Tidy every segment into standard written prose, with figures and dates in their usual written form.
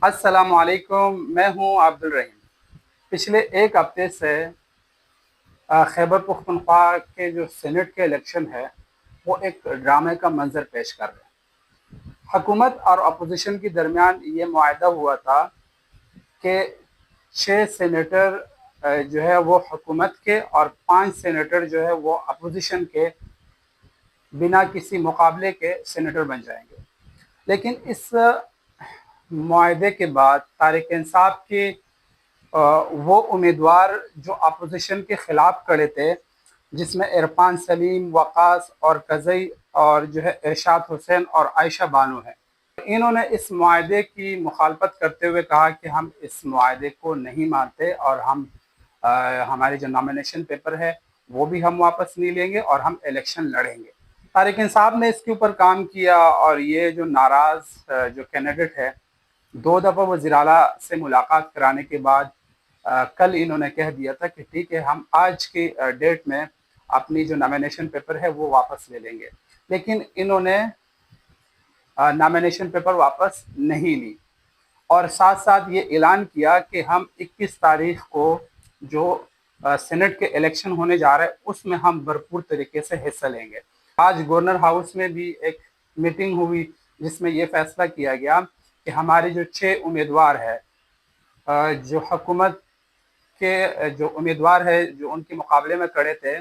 अस्सलाम वालेकुम। मैं हूं अब्दुल रहीम। पिछले एक हफ्ते से खैबर पख्तूनख्वा के जो सेनेट के इलेक्शन है वो एक ड्रामे का मंजर पेश कर रहे हैं। हुकूमत और अपोजिशन के दरमियान ये मुआहदा हुआ था कि 6 सेनेटर जो है वो हुकूमत के और 5 सेनेटर जो है वो अपोजिशन के बिना किसी मुकाबले के सेनेटर बन जाएंगे। लेकिन इस मुआहदे के बाद तारिक इंसाफ के वो उम्मीदवार जो अपोजिशन के खिलाफ खड़े थे, जिसमें इरफान सलीम, वकास और कज़ई और जो है इरशाद हुसैन और आयशा बानो है, इन्होंने इस मुआहदे की मुखालफत करते हुए कहा कि हम इस मुआहदे को नहीं मानते और हम हमारे जो नॉमिनेशन पेपर है वो भी हम वापस नहीं लेंगे और हम इलेक्शन लड़ेंगे। तारिक इंसाफ ने इसके ऊपर काम किया और ये जो नाराज़ जो कैंडिडेट है, 2 दफ़ा वज़ीर आला से मुलाकात कराने के बाद कल इन्होंने कह दिया था कि ठीक है, हम आज की डेट में अपनी जो नॉमिनेशन पेपर है वो वापस ले लेंगे। लेकिन इन्होंने नॉमिनेशन पेपर वापस नहीं ली और साथ साथ ये ऐलान किया कि हम 21 तारीख को जो सेनेट के इलेक्शन होने जा रहे हैं उसमें हम भरपूर तरीके से हिस्सा लेंगे। आज गवर्नर हाउस में भी एक मीटिंग हुई जिसमें ये फैसला किया गया कि हमारे जो 6 उम्मीदवार है, जो हुकूमत के जो उम्मीदवार है जो उनके मुकाबले में खड़े थे,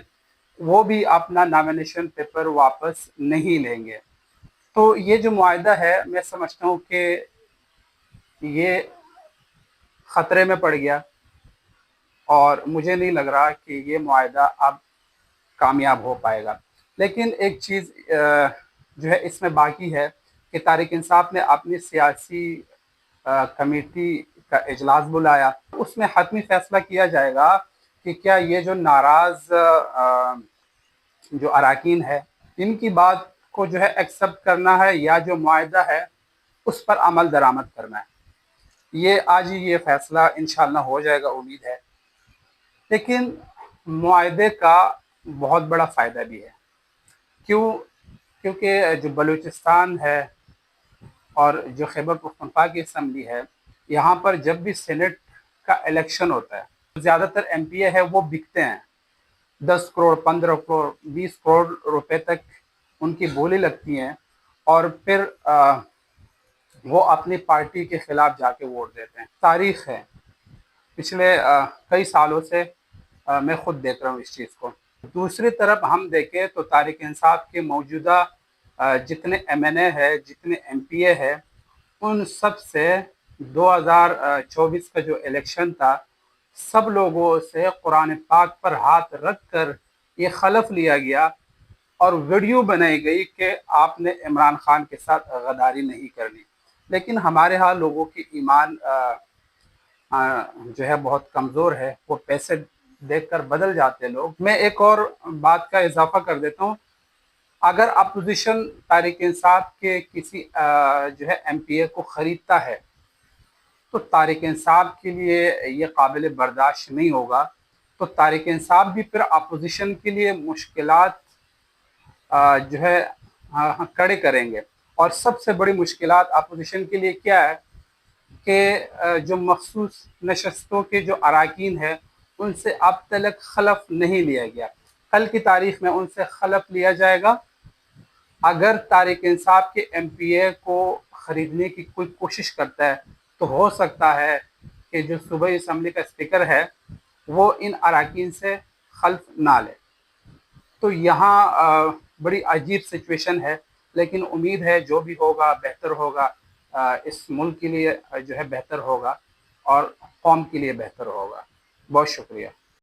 वो भी अपना नॉमिनेशन पेपर वापस नहीं लेंगे। तो ये जो मुआहदा है, मैं समझता हूँ कि ये ख़तरे में पड़ गया और मुझे नहीं लग रहा कि ये मुआहदा अब कामयाब हो पाएगा। लेकिन एक चीज़ जो है इसमें बाकी है कि तारिक इंसाफ ने अपनी सियासी कमेटी का इजलास बुलाया, उसमें हतमी फैसला किया जाएगा कि क्या ये जो नाराज़ जो अरकान है इनकी बात को जो है एक्सेप्ट करना है या जो मुआहदा है उस पर अमल दरामद करना है। ये आज ही ये फैसला इंशाअल्लाह हो जाएगा, उम्मीद है। लेकिन मुआहदे का बहुत बड़ा फ़ायदा भी है। क्यों? क्योंकि जो बलूचिस्तान है और जो खैबर पख्तूनख्वा की असम्बली है, यहाँ पर जब भी सेनेट का इलेक्शन होता है तो ज़्यादातर एमपीए है वो बिकते हैं। 10 करोड़, 15 करोड़, 20 करोड़ रुपए तक उनकी बोली लगती हैं और फिर वो अपनी पार्टी के खिलाफ जाके वोट देते हैं। तारीख है, पिछले कई सालों से मैं खुद देख रहा हूँ इस चीज़ को। दूसरी तरफ हम देखें तो तारिक इंसाफ के मौजूदा जितने एमएनए है, जितने एमपीए है, उन सब से 2024 का जो इलेक्शन था, सब लोगों से कुरान पाक पर हाथ रख कर ये खलफ लिया गया और वीडियो बनाई गई कि आपने इमरान खान के साथ गद्दारी नहीं करनी। लेकिन हमारे यहाँ लोगों की ईमान जो है बहुत कमज़ोर है, वो पैसे देखकर बदल जाते हैं लोग। मैं एक और बात का इजाफा कर देता हूँ, अगर अपोजिशन तारिक इंसाफ के किसी जो है एमपीए को ख़रीदता है तो तारिक इंसाफ के लिए ये काबिल बर्दाश्त नहीं होगा। तो तारिक इंसाफ भी फिर अपोजिशन के लिए मुश्किलात जो है खड़े करेंगे। और सबसे बड़ी मुश्किलात अपोजिशन के लिए क्या है कि जो मखसूस नशस्तों के जो अरकान है उनसे अब तक खलफ नहीं लिया गया। कल की तारीख में उनसे खलफ लिया जाएगा। अगर तारिक इंसाफ के एमपीए को ख़रीदने की कोई कोशिश करता है तो हो सकता है कि जो सूबाई असम्बली का स्पीकर है वो इन अरकान से खल्फ ना ले। तो यहाँ बड़ी अजीब सिचुएशन है, लेकिन उम्मीद है जो भी होगा बेहतर होगा, इस मुल्क के लिए जो है बेहतर होगा और कौम के लिए बेहतर होगा। बहुत शुक्रिया।